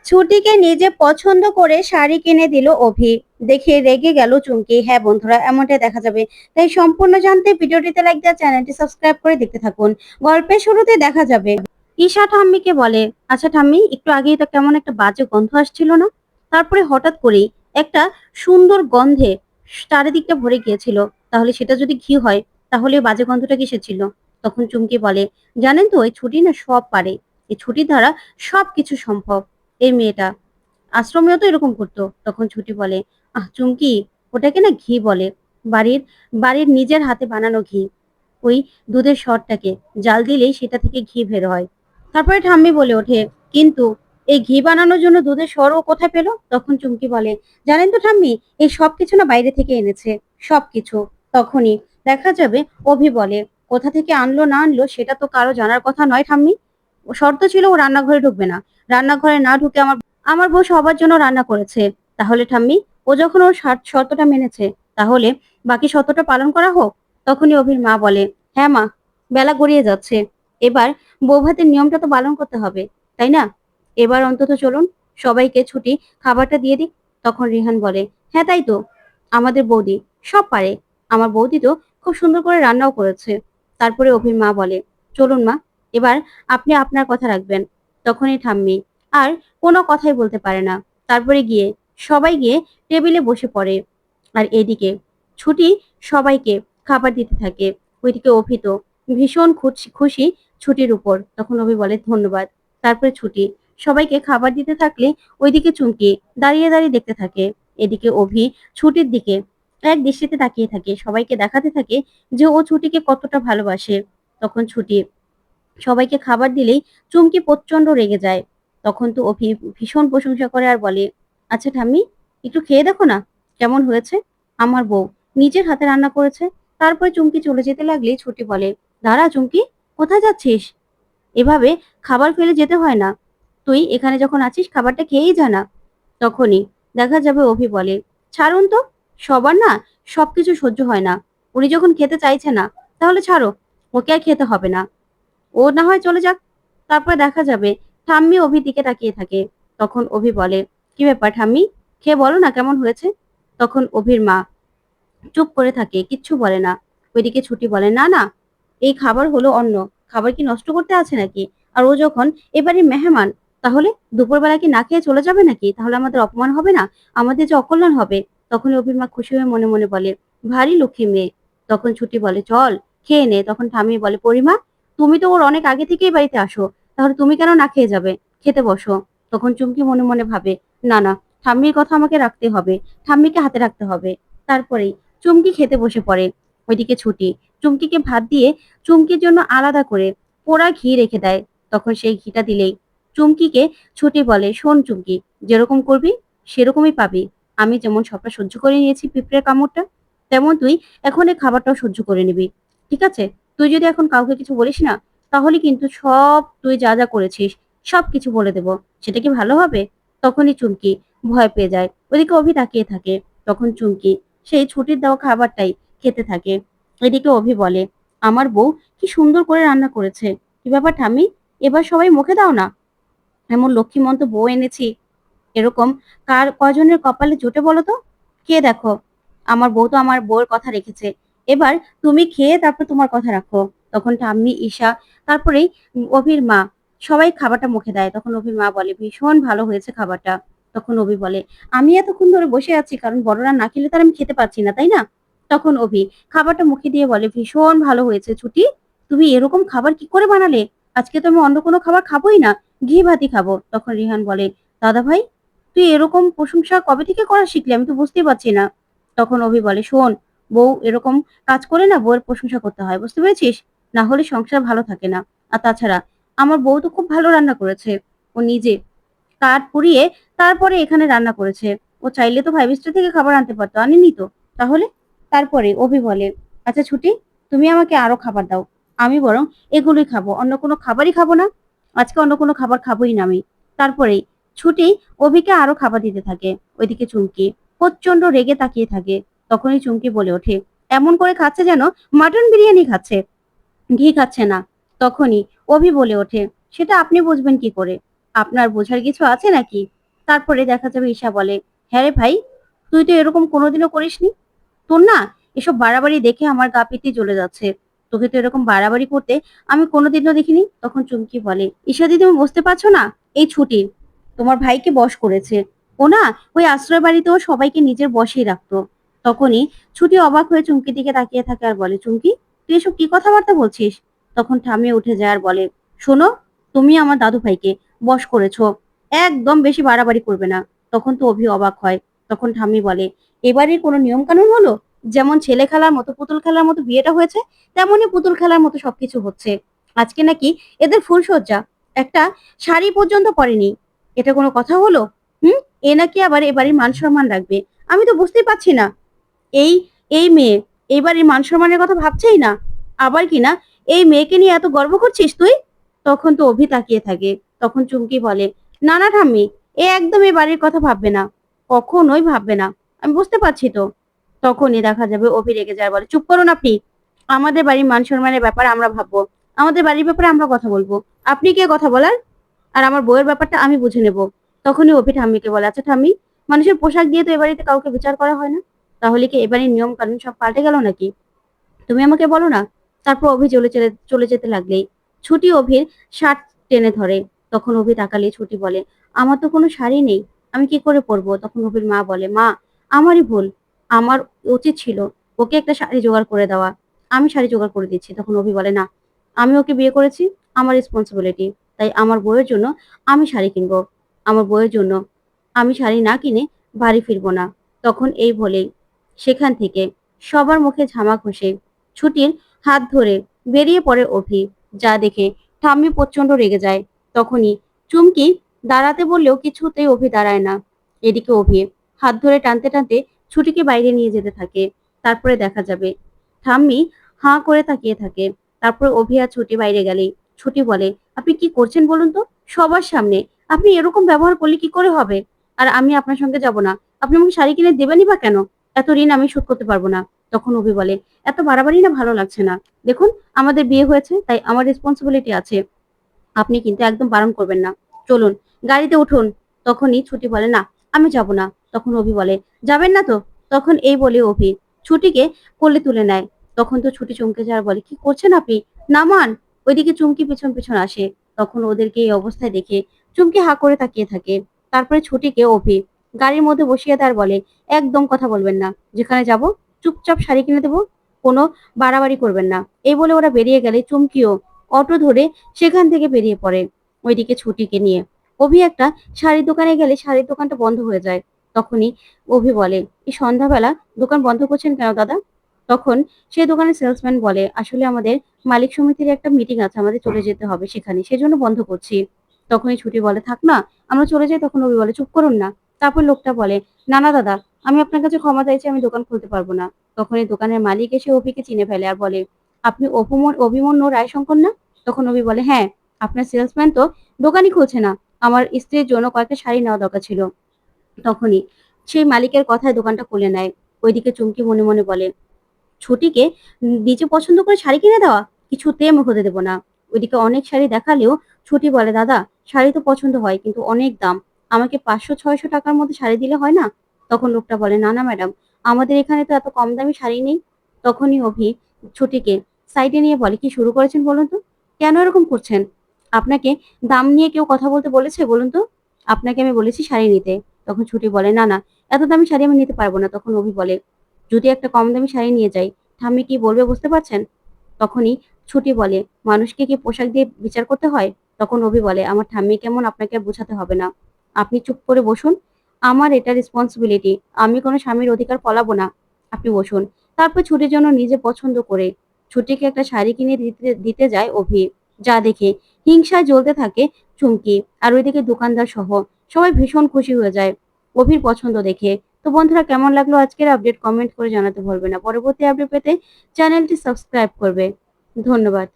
ছুটিকে নিজে পছন্দ করে শাড়ি কিনে দিল অভি। দেখে রেগে গেল চুমকি। হ্যাঁ বন্ধুরা, এমনটাই দেখা যাবে। তাই সম্পূর্ণ জানতে ভিডিওটিতে লাইক দিয়ে চ্যানেলটি সাবস্ক্রাইব করে দেখতে থাকুন। গল্পের শুরুতে দেখা যাবে ঈশা ঠাম্মিকে বলে, আচ্ছা ঠাম্মি, একটু আগেই তো কেমন একটা বাজে গন্ধ আসছিল না? তারপরে হঠাৎ করেই একটা সুন্দর গন্ধে চারিদিকটা ভরে গিয়েছিল। তাহলে সেটা যদি ঘি হয়, তাহলে ওই বাজে গন্ধটা কিসের ছিল? তখন চুমকি বলে, জানেন তো এই ছুটি না সব পারে। এই ছুটির দ্বারা সবকিছু সম্ভব। এই মেয়েটা আশ্রমেও তো এরকম করতো। তখন ছুটি বলে, আহ চুমকি, ওটাকে না ঘি বলে। বাড়ির বাড়ির নিজের হাতে বানানো ঘি। ওই দুধের সরটাকে জাল দিলেই সেটা থেকে ঘি বের হয়। তারপরে ঠাম্মি বলে ওঠে, কিন্তু এই ঘি বানানোর জন্য দুধের সর ও কোথায় পেলো? তখন চুমকি বলে, জানেন তো ঠাম্মি, এই সবকিছু না বাইরে থেকে এনেছে, সবকিছু। তখনই দেখা যাবে অভি বলে, কোথা থেকে আনলো না আনলো সেটা তো কারো জানার কথা নয় ঠাম্মি। ও শর্ত ছিল ও রান্নাঘরে ঢুকবে না। রান্নাঘরে না ঢুকে আমার আমার বউ সবার জন্য রান্না করেছে। তাহলে ঠাম্মি, ও যখন ওর শর্তটা মেনেছে, তাহলে বাকি শর্তটা পালন করা হোক। তখনই অভির মা বলে, হ্যাঁ মা, বেলা গড়িয়ে যাচ্ছে। এবার বৌভাতের নিয়মটা তো পালন করতে হবে, তাই না? এবার অন্তত চলুন সবাইকে ছুটি খাবারটা দিয়ে দিক। তখন রিহান বলে, হ্যাঁ তাই তো, আমাদের বৌদি সব পারে। আমার বৌদি তো খুব সুন্দর করে রান্নাও করেছে। তারপরে অভির মা বলে, চলুন মা, এবার আপনি আপনার কথা রাখবেন। তখনই ঠাম্মি আর কোনো কথাই বলতে পারে না। তারপরে সবাই গিয়ে টেবিলে বসে পড়ে। আর এদিকে ছুটি সবাইকে খাবার দিতে থাকে। ওইদিকে অভি তো ভীষণ খুশি ছুটির উপর। তখন অভি বলে, ধন্যবাদ। তারপরে ছুটি সবাইকে খাবার দিতে থাকলে ওইদিকে চুমকি দাঁড়িয়ে দাঁড়িয়ে দেখতে থাকে। এদিকে অভি ছুটির দিকে এক দৃষ্টিতে তাকিয়ে থাকে, সবাইকে দেখাতে থাকে যে ও ছুটিকে কতটা ভালোবাসে। তখন ছুটি সবাইকে খাবার দিলেই চুমকি প্রচন্ড রেগে যায়। তখন তো অভি ভীষণ প্রশংসা করে আর বলে, আচ্ছা ঠাম্মি, একটু খেয়ে দেখো না কেমন হয়েছে। আমার বউ নিজের হাতে রান্না করেছে। তারপরে চুমকি চলে যেতে লাগলে ছুটি বলে, দাঁড়া চুমকি, কোথায় যাচ্ছিস? এভাবে খাবার ফেলে যেতে হয় না। তুই এখানে যখন আছিস খাবারটা খেয়েই জানা। তখনই দেখা যাবে অভি বলে, ছাড়ুন তো, সবার না সবকিছু সহ্য হয় না। উনি যখন খেতে চাইছে না, তাহলে ছাড়ো, ওকে আর খেতে হবে না। ও না হয় চলে যাক। তারপর দেখা যাবে ঠাম্মি অভির দিকে তাকিয়ে থাকে। তখন অভি বলে, কি ব্যাপার ঠাম্মি, খেয়ে বলো না কেমন হয়েছে। তখন অভির মা চুপ করে থাকে, কিচ্ছু বলে না। ওইদিকে ছুটি বলে, না না, এই খাবার হলো অন্য, খাবার কি নষ্ট করতে আছে নাকি? আর ও যখন এবারে মেহমান, তাহলে দুপুরবেলা কি না খেয়ে চলে যাবে নাকি? তাহলে আমাদের অপমান হবে না? আমাদের যে অকল্যাণ হবে। তখন অভির মা খুশি হয়ে মনে মনে বলে, ভারী লক্ষ্মী মেয়ে। তখন ছুটি বলে, চল খেয়ে নে। তখন ঠাম্মি বলে, পরিমা, তুমি তো ওর অনেক আগে থেকেই বাড়িতে আসো, তাহলে তুমি কেন না খেয়ে যাবে? খেতে বসো। তখন চুমকি মনে মনে ভাবে, না না, ঠাম্মির কথা আমাকে রাখতে হবে, ঠাম্মিকে হাতে রাখতে হবে। তারপরেই চুমকি খেতে বসে পড়ে। ওইদিকে ছুটি চুমকিকে ভাত দিয়ে চুমকির জন্য আলাদা করে পোড়া ঘি রেখে দেয়। তখন সেই ঘিটা দিলেই চুমকিকে ছুটি বলে, শোন চুমকি, যেরকম করবি সেরকমই পাবি। আমি যেমন সবটা সহ্য করে নিয়েছি পিঁপড়ের কামড়টা, তেমন তুই এখন এই খাবারটাও সহ্য করে নিবি, ঠিক আছে? তুই যদি এখন কাউকে কিছু বলিস না, তাহলে কিন্তু সব তুই যা যা করেছিস সব কিছু বলে দেব। সেটা কি ভালো হবে? তখনই চুমকি ভয় পেয়ে যায়। ওদিকে অভি তাকিয়ে থাকে। তখন চুমকি সেই ছুটির দেওয়া খাবারটাই খেতে থাকে। এদিকে অভি বলে, আমার বউ কি সুন্দর করে রান্না করেছে। কি ব্যাপার ঠাম্মি, এবার সবাই মুখে দাও না, এমন লক্ষ্মীমন্ত বউ এনেছি। এরকম কজনের কপালে জুটে বলো তো? খেয়ে দেখো, আমার বউ তো আমার বউয়ের কথা রেখেছে। এবার তুমি খেয়ে তারপর তোমার কথা রাখো। তখন ঠাম্মি, ঈশা, তারপরেই অভির মা সবাই খাবারটা মুখে দেয়। তখন অভির মা বলে, ভীষণ ভালো হয়েছে খাবারটা। তখন অভি বলে, আমি এতক্ষণ ধরে বসে আছি কারণ বড়রা না খেলে তার আমি খেতে পারছি না, তাই না? তখন অভি খাবারটা মুখে দিয়ে বলে, ভীষণ ভালো হয়েছে ছুটি, তুমি এরকম খাবার কি করে বানালে? আজকে তো আমি অন্য কোনো খাবার খাবোই না, ঘি ভাতই খাবো। তখন রিহান বলে, দাদা ভাই, তুই এরকম প্রশংসা কবে থেকে করা শিখলি? আমি তো বুঝতেই পারছি না। তখন অভি বলে, শোন, বউ এরকম কাজ করে না বউয়ের প্রশংসা করতে হয়, বুঝতে পেরেছিস? না হলে সংসার ভালো থাকে না। আর তাছাড়া আমার বউ তো খুব ভালো রান্না করেছে। ও নিজে কাঠ পুড়িয়ে তারপরে এখানে রান্না করেছে। ও চাইলে তো ফাইভ স্টার থেকে খাবার আনতে পারতো, আনেনি তো। তাহলে তারপরে অভি বলে, আচ্ছা ছুটি, তুমি আমাকে আরো খাবার দাও। আমি বরং এগুলোই খাবো, অন্য কোনো খাবারই খাবো না। আজকে অন্য কোনো খাবার খাবোই না আমি। তারপরেই ছুটি অভিকে আরো খাবার দিতে থাকে। ওইদিকে চুমকি প্রচন্ড রেগে তাকিয়ে থাকে। তখনই চুমকি বলে ওঠে, এমন করে খাচ্ছে যেন মাটন বিরিয়ানি খাচ্ছে, ঘি খাচ্ছে না। তখনই অভি বলে ওঠে, সেটা আপনি বুঝবেন কি করে? আপনার বোঝার কিছু আছে নাকি? তারপরে দেখা যাবে ঈশা বলে, হ্যাঁ রে ভাই, তুই তো এরকম কোনোদিনও করিসনি। তোর না এসব বাড়াবাড়ি দেখে আমার গা পিত্তি জ্বলে যাচ্ছে। তোকে তো এরকম বাড়াবাড়ি করতে আমি কোনোদিনও দেখিনি। তখন চুমকি বলে, ঈশা দিদি, তুমি বুঝতে পারছো না, এই ছুটি তোমার ভাইকে বশ করেছে। ও না ওই আশ্রয় বাড়িতেও সবাইকে নিজের বশেই রাখতো। তখনই ছুটি অবাক হয়ে চুমকির দিকে তাকিয়ে থাকে আর বলে, চুমকি, তুই এসব কি কথাবার্তা বলছিস? তখন ঠামিয়ে উঠে যায় আর বলে, শোনো, তুমি আমার দাদু ভাইকে বশ করেছো, একদম বেশি বাড়াবাড়ি করবে না। তখন তো অভি অবাক হয়। তখন ঠাম্মি বলে, এবারে কোনো নিয়ম কানুন হলো? যেমন ছেলে খেলার মতো পুতুল খেলার মতো বিয়েটা হয়েছে, তেমনই পুতুল খেলার মতো সবকিছু হচ্ছে। আজকে নাকি এদের ফুলসজ্জা, একটা শাড়ি পর্যন্ত পরেনি। এটা কোনো কথা হলো? হুম, এ নাকি আবার এবারে মান সম্মান রাখবে। আমি তো বুঝতেই পারছি না, এই এই মেয়ে এবারে মান সম্মানের কথা ভাবছেই না, আবার কিনা এই মেয়েকে নিয়ে এত গর্ব করছিস তুই। তখন তো অভি তাকিয়ে থাকে। তখন চুমকি বলে, না না ঠাম্মি, এ একদম এই বাড়ির কথা ভাববে না, কখনোই ভাববে না, আমি বুঝতে পারছি তো। তখনই দেখা যাবে অভি রেগে যায়, বলে, চুপ করুন আপনি। আমাদের বাড়ির মান সম্মানের ব্যাপারে আমরা ভাববো, আমাদের বাড়ির ব্যাপারে আমরা কথা বলবো। আপনি কে কথা বলার? আর আমার বউয়ের ব্যাপারটা আমি বুঝে নেব। তখনই অভি ঠাম্মিকে বলে, আচ্ছা ঠাম্মি, মানুষের পোশাক দিয়ে তো এ বাড়িতে কাউকে বিচার করা হয় না, তাহলে কি এবারের নিয়ম কানুন সব পাল্টে গেল নাকি? তুমি আমাকে বলো না। তারপর অভি চলে যেতে লাগলেই ছুটি অভির শার্ট টেনে ধরে। তখন অভি তাকালে ছুটি বলে, আমার তো কোনো শাড়ি নেই, আমি কি করে পরবো? তখন অভির মা বলে, মা, আমারই ভুল, আমার উচিত ছিল ওকে একটা শাড়ি জোগাড় করে দেওয়া, আমি শাড়ি জোগাড় করে দিচ্ছি। তখন অভি বলে, না, আমি ওকে বিয়ে করেছি, আমার রেসপন্সিবিলিটি, তাই আমার বউয়ের জন্য আমি শাড়ি কিনবো, আমার বউয়ের জন্য আমি শাড়ি না কিনে বাড়ি ফিরবো না। তখন এই বলেই সেখান থেকে সবার মুখে ঝামা ঘষে ছুটির হাত ধরে বেরিয়ে পড়ে অভি, যা দেখে ঠাম্মি প্রচন্ড রেগে যায়। তখনই চুমকি দাঁড়াতে বললেও কিছুতেই অভি দাঁড়ায় না। এদিকে অভি হাত ধরে টানতে টানতে ছুটিকে বাইরে নিয়ে যেতে থাকে। তারপরে দেখা যাবে ঠাম্মি হাঁ করে তাকিয়ে থাকে। তারপর অভি আর ছুটি বাইরে গেলেই ছুটি বলে, আপনি কি করছেন বলুন তো? সবার সামনে আপনি এরকম ব্যবহার করলে কি করে হবে? আর আমি আপনার সঙ্গে যাব না। আপনি আমাকে শাড়ি কিনে দেবেনই বা কেন? এত ঋণ আমি শোধ করতে পারবো না। তখন অভি বলে, এত বাড়াবাড়ি না ভালো লাগছে না। দেখুন, আমাদের বিয়ে হয়েছে, তাই আমার রেসপন্সিবিলিটি আছে। আপনি কিন্তু একদম বারণ করবেন না। চলুন, গাড়িতে উঠুন। তখনই ছুটি বলে, না, আমি যাব না। তখন অভি বলে, যাবেন না তো? তখন এই বলে অভি ছুটিকে কোলে তুলে নেয়। তখন তো ছুটি চমকে যায় আর বলে, কি করছেন আপনি? নামান। ওইদিকে চুমকি পেছন পেছন আসে। তখন ওদেরকে এই অবস্থায় দেখে চুমকি হা করে তাকিয়ে থাকে। তারপরে ছুটিকে অভি গাড়ির মধ্যে বসিয়ে দেয় আর বলে, একদম কথা বলবেন না। যেখানে যাব চুপচাপ শাড়ি কিনে দেবো, কোনো বাড়াবাড়ি করবেন না। এই বলে ওরা বেরিয়ে গেলে চুমকিও অটো ধরে সেখান থেকে বেরিয়ে পড়ে ওইদিকে ছুটিকে নিয়ে। অভি একটা শাড়ির দোকানে গেলে শাড়ির দোকানটা বন্ধ হয়ে যায়। তখনই অভি বলে, এই সন্ধ্যাবেলা দোকান বন্ধ করছেন কেন দাদা? তখন সেই দোকানের সেলসম্যান বলে, আসলে আমাদের মালিক সমিতির একটা মিটিং আছে, আমাদের চলে যেতে হবে সেখানে, সেজন্য বন্ধ করছি। তখনই ছুটি বলে, থাক না, আমরা চলে যাই। তখন অভি বলে, চুপ করুন না। তারপর লোকটা বলে, না না দাদা, আমি আপনার কাছে ক্ষমা চাইছি, আমি দোকান খুলতে পারবো না। তখন এই দোকানের মালিক এসে অভিকে চিনে ফেলে আর বলে, আপনি অভিমন্যু রায়শঙ্কর না? তখন অভি বলে, হ্যাঁ। আপনার সেলসম্যান তো দোকানই খুলছে না, আমার স্ত্রীর জন্য কয়েকটা শাড়ি নেওয়া দরকার ছিল। তখনই সেই মালিকের কথায় দোকানটা খুলে নেয়। ওইদিকে চুমকি মনে মনে বলে, ছুটিকে নিজে পছন্দ করে শাড়ি কিনে দেওয়া কিছুতেই আমি হতে দেবো না। ওইদিকে অনেক শাড়ি দেখালেও ছুটি বলে, দাদা, শাড়ি তো পছন্দ হয়, কিন্তু অনেক দাম, আমাকে 500-600 টাকার মধ্যে শাড়ি দিলে হয় না? তখন লোকটা বলে, না না ম্যাডাম, আমাদের এখানে তো এত কম দামি শাড়ি নেই। তখনই অভি ছুটিকে সাইডে নিয়ে বলে, কি শুরু করেছেন বলুন তো? কেন এরকম করছেন? আপনাকে দাম নিয়ে কেউ কথা বলতে বলেছে বলুন তো? আপনাকে আমি বলেছি শাড়ি নিতে। তখন ছুটি বলে, না না, এত দামি শাড়ি আমি নিতে পারবো না। তখন অভি বলে, যদি একটা কম দামি শাড়ি নিয়ে যাই, ঠাম্মি কি বলবে বুঝতে পারছেন? তখনই ছুটি বলে, মানুষকে কি পোশাক দিয়ে বিচার করতে হয়? তখন অভি বলে, আমার ঠাম্মি কেমন আপনাকে আর বোঝাতে হবে না। আপনি চুপ করে বসুন, আমার এটা রেসপন্সিবিলিটি, আমি কোনো স্বামীর অধিকার ফলাবো না। আপনি বসুন। তারপর ছুটির জন্য নিজে পছন্দ করে ছুটিকে একটা শাড়ি কিনে দিতে দিতে যায় অভি, যা দেখে হিংসায় জ্বলতে থাকে চুমকি আর ওইদিকে দোকানদার সহ সবাই ভীষণ খুশি হয়ে যায় অভির পছন্দ দেখে। তো বন্ধুরা, কেমন লাগলো আজকের আপডেট? কমেন্ট করে জানাতে ভুলবে না। পরবর্তী আপডেট পেতে চ্যানেলটি সাবস্ক্রাইব করবে। ধন্যবাদ।